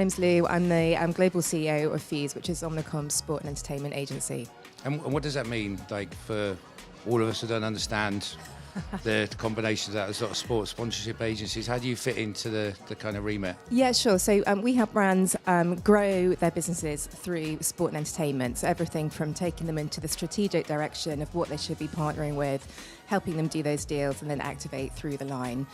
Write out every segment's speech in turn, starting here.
name's Lou. I'm the global CEO of Fuse, which is Omnicom's sport and entertainment agency. And what does that mean, like, for all of us who don't understand the combination of that as sort of sports sponsorship agencies? How do you fit into the kind of remit? Yeah, sure. So we help brands grow their businesses through sport and entertainment. So everything from taking them into the strategic direction of what they should be partnering with, helping them do those deals and then activate through the line.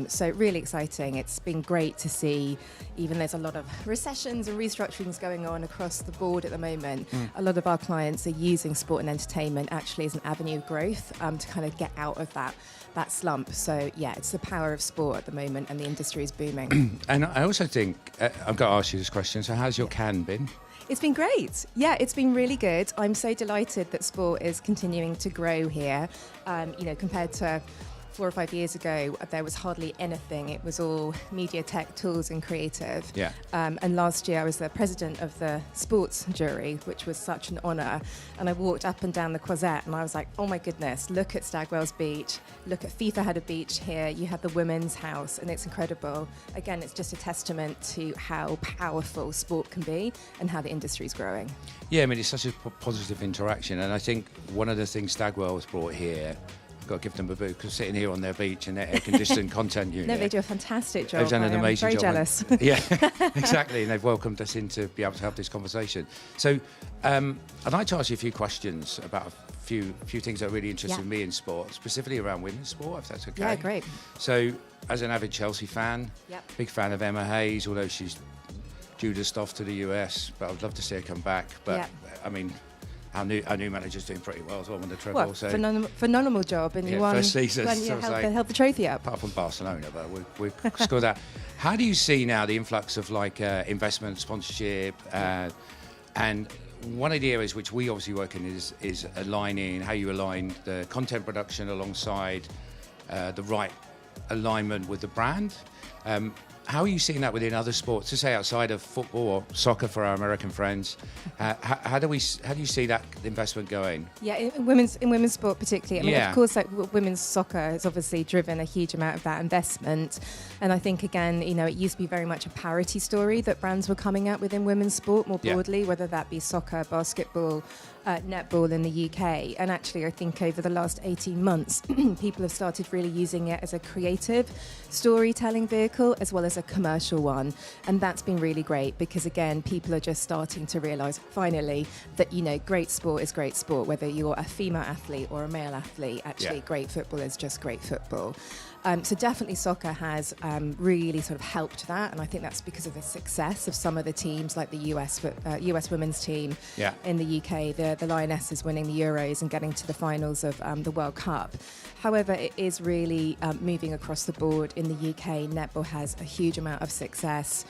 So really exciting. It's been great to see, even there's a lot of recessions and restructurings going on across the board at the moment. A lot of our clients are using sport and entertainment actually as an avenue of growth to kind of get out of that slump. So yeah, it's the power of sport at the moment and the industry is booming. And I also think, I've got to ask you this question, so how's your can been? It's been great. Yeah, it's been really good. I'm so delighted that sport is continuing to grow here. Compared to 4 or 5 years ago, there was hardly anything. It was all media, tech, tools and creative. Yeah. And last year I was the president of the sports jury, which was such an honour. And I walked up and down the Croisette and I was like, oh my goodness, look at Stagwell Beach. Look at FIFA had a beach here. You have the women's house and it's incredible. Again, it's just a testament to how powerful sport can be and how the industry's growing. Yeah, I mean, it's such a positive interaction. And I think one of the things Stagwell's brought here, I've got to give them a boot, because sitting here on their beach in their air-conditioned content unit. No, they do a fantastic job. They've done an amazing job. I'm very jealous. Yeah, exactly. And they've welcomed us in to be able to have this conversation. So I'd like to ask you a few questions about a few things that are really interested me in sport, specifically around women's sport, if that's okay. Yeah, great. So as an avid Chelsea fan, big fan of Emma Hayes, although she's Judased off to the US, but I'd love to see her come back. But I mean, our new manager's doing pretty well as well, won the treble. Well, phenomenal job, and you won first season. When you held the trophy up. Apart from Barcelona, but we scored that. How do you see now the influx of investment, sponsorship, and one of the areas which we obviously work in is aligning how you align the content production alongside the right alignment with the brand. How are you seeing that within other sports, to say outside of football or soccer for our American friends? How do you see that investment going? Yeah, in women's sport particularly. I mean, of course, women's soccer has obviously driven a huge amount of that investment. And I think, again, it used to be very much a parity story that brands were coming at within women's sport more broadly, whether that be soccer, basketball, netball in the UK. And actually, I think over the last 18 months, people have started really using it as a creative storytelling vehicle as well as a commercial one. And that's been really great because, again, people are just starting to realise finally that, great sport is great sport, whether you're a female athlete or a male athlete. Actually, great football is just great football. So definitely soccer has really sort of helped that, and I think that's because of the success of some of the teams, like the US women's team in the UK, the Lionesses winning the Euros and getting to the finals of the World Cup. However, it is really moving across the board in the UK. Netball has a huge amount of success.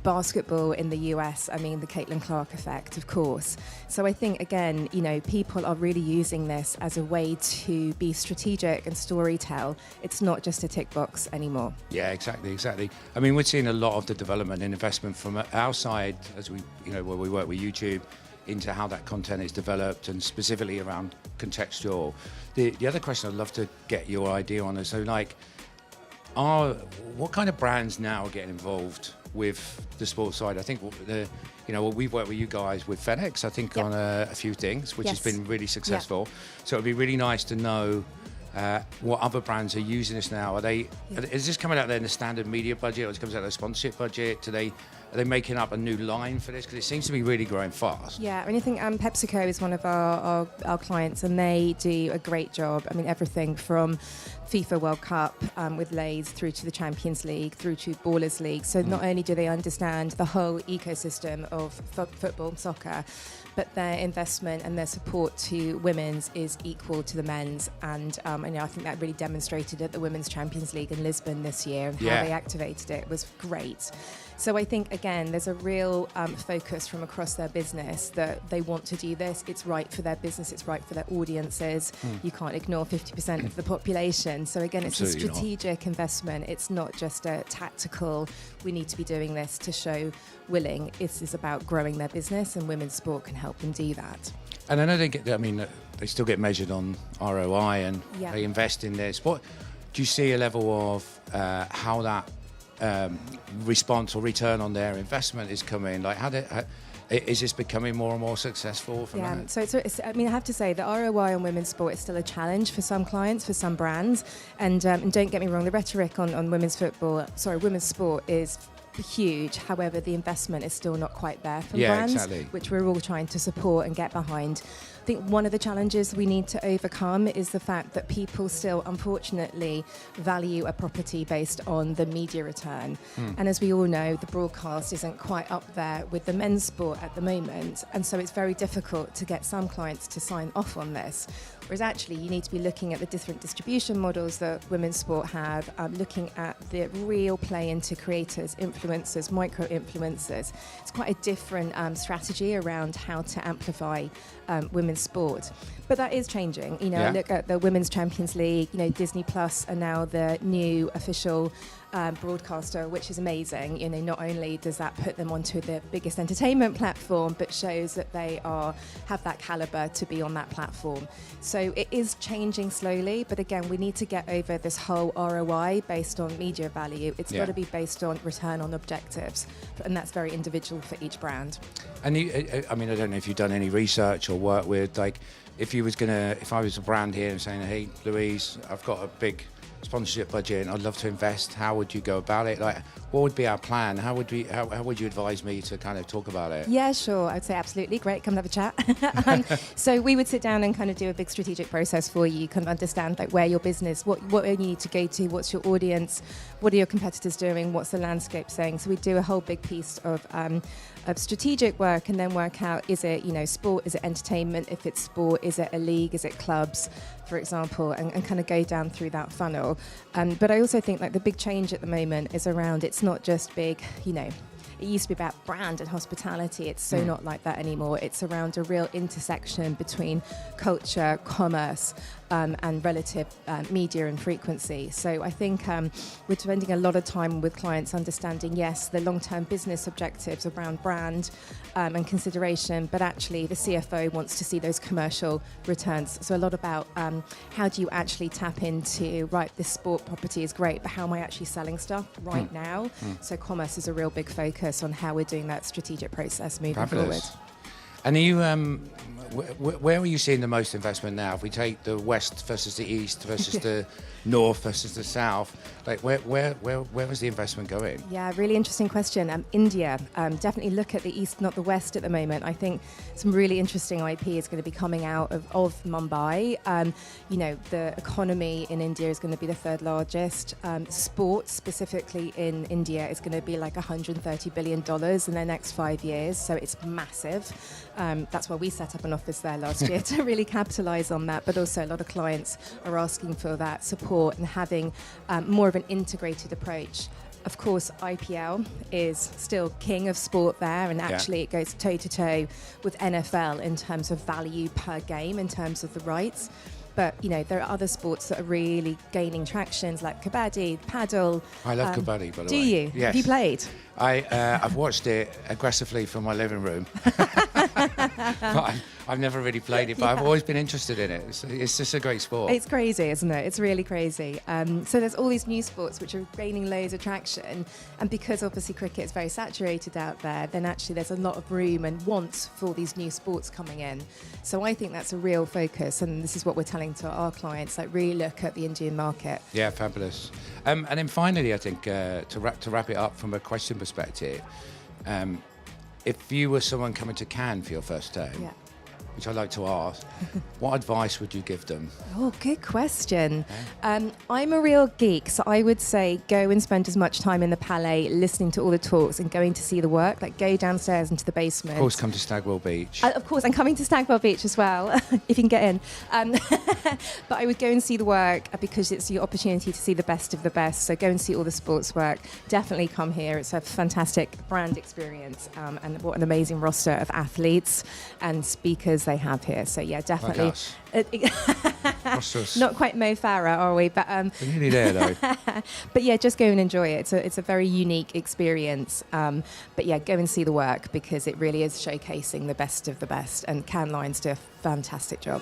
Basketball in the US, I mean, the Caitlin Clark effect, of course. So I think, again, people are really using this as a way to be strategic and storytell. It's not just a tick box anymore. Yeah, exactly. I mean, we're seeing a lot of the development and investment from our side as we, where we work with YouTube, into how that content is developed and specifically around contextual. The other question I'd love to get your idea on is, so what kind of brands now are getting involved with the sports side? I think we've worked with you guys with FedEx, I think, on a few things, which has been really successful. So it'd be really nice to know what other brands are using this now. Is this coming out there in the standard media budget, or is it comes out of the sponsorship budget? Are they making up a new line for this? Because it seems to be really growing fast. Yeah, I mean, I think PepsiCo is one of our clients, and they do a great job. I mean, everything from FIFA World Cup with Lay's through to the Champions League, through to Ballers League. So not only do they understand the whole ecosystem of football, soccer, but their investment and their support to women's is equal to the men's. And I think that really demonstrated at the Women's Champions League in Lisbon this year, and how they activated it was great. So I think, again, there's a real focus from across their business that they want to do this. It's right for their business. It's right for their audiences. You can't ignore 50% of the population. So again, it's a strategic investment. It's not just a tactical, we need to be doing this to show willing. This is about growing their business, and women's sport can help them do that. And I know they still get measured on ROI, and they invest in this. What do you see a level of how that response or return on their investment is coming? Like, is this becoming more and more successful from that? So I mean, I have to say the ROI on women's sport is still a challenge for some clients, for some brands. And don't get me wrong, the rhetoric on women's sport is huge. However, the investment is still not quite there from brands, which we're all trying to support and get behind. I think one of the challenges we need to overcome is the fact that people still, unfortunately, value a property based on the media return. And as we all know, the broadcast isn't quite up there with the men's sport at the moment. And so it's very difficult to get some clients to sign off on this. Whereas actually you need to be looking at the different distribution models that women's sport have, looking at the real play into creators, influencers, micro-influencers. It's quite a different strategy around how to amplify women's sport. But that is changing. You know, I look at the Women's Champions League, you know, Disney Plus are now the new official broadcaster, which is amazing. You know, not only does that put them onto the biggest entertainment platform, but shows that they have that caliber to be on that platform. So it is changing slowly, but again, we need to get over this whole ROI based on media value. It's got to be based on return on objectives, and that's very individual for each brand. And I mean, I don't know if you've done any research or work with, like, if I was a brand here and saying, hey, Louise, I've got a big sponsorship budget and I'd love to invest, how would you go about it? Like, what would be our plan? How would you advise me to kind of talk about it? Yeah, sure. I'd say absolutely. Great. Come and have a chat. So we would sit down and kind of do a big strategic process for you. You can understand like where your business, what you need to go to, what's your audience, what are your competitors doing, what's the landscape saying. So we do a whole big piece of strategic work and then work out, is it, you know, sport, is it entertainment? If it's sport, is it a league, is it clubs, for example, and kind of go down through that funnel. But I also think like the big change at the moment is around, it's not just big, you know, it used to be about brand and hospitality. It's so not like that anymore. It's around a real intersection between culture, commerce, and relative media and frequency. So I think we're spending a lot of time with clients understanding, yes, the long-term business objectives around brand and consideration, but actually the CFO wants to see those commercial returns. So a lot about how do you actually tap into, right, this sport property is great, but how am I actually selling stuff right now? So commerce is a real big focus on how we're doing that strategic process moving forward. And are you, where are you seeing the most investment now? If we take the west versus the east versus the north versus the south, like where is the investment going? Yeah, really interesting question. India, definitely look at the east, not the west at the moment. I think some really interesting IP is going to be coming out of Mumbai. You know, the economy in India is going to be the third largest. Sports specifically in India is going to be like $130 billion in the next 5 years. So it's massive. That's why we set up an office there last year to really capitalize on that. But also a lot of clients are asking for that support and having more of an integrated approach. Of course, IPL is still king of sport there, and actually it goes toe-to-toe with NFL in terms of value per game, in terms of the rights. But, you know, there are other sports that are really gaining tractions, like kabaddi, paddle. I love kabaddi, by the way. Do you? Yes. Have you played? I've watched it aggressively from my living room. But I've never really played it, but I've always been interested in it. It's just a great sport. It's crazy, isn't it? It's really crazy. So there's all these new sports which are gaining loads of traction. And because obviously cricket is very saturated out there, then actually there's a lot of room and wants for these new sports coming in. So I think that's a real focus. And this is what we're telling to our clients, like really look at the Indian market. Yeah, fabulous. And then finally, I think to wrap it up from a question perspective, if you were someone coming to Cannes for your first day, which I like to ask, what advice would you give them? Oh, good question. I'm a real geek, so I would say go and spend as much time in the Palais listening to all the talks and going to see the work, like go downstairs into the basement. Of course, come to Stagwell Beach. Of course, I'm coming to Stagwell Beach as well, if you can get in. But I would go and see the work because it's your opportunity to see the best of the best. So go and see all the sports work. Definitely come here. It's a fantastic brand experience, and what an amazing roster of athletes and speakers they have here. So yeah, definitely. Not quite Mo Farah, are we? But we're nearly there though. But yeah, just go and enjoy it. It's a very unique experience. But yeah, go and see the work because it really is showcasing the best of the best. And Cannes Lions do a fantastic job.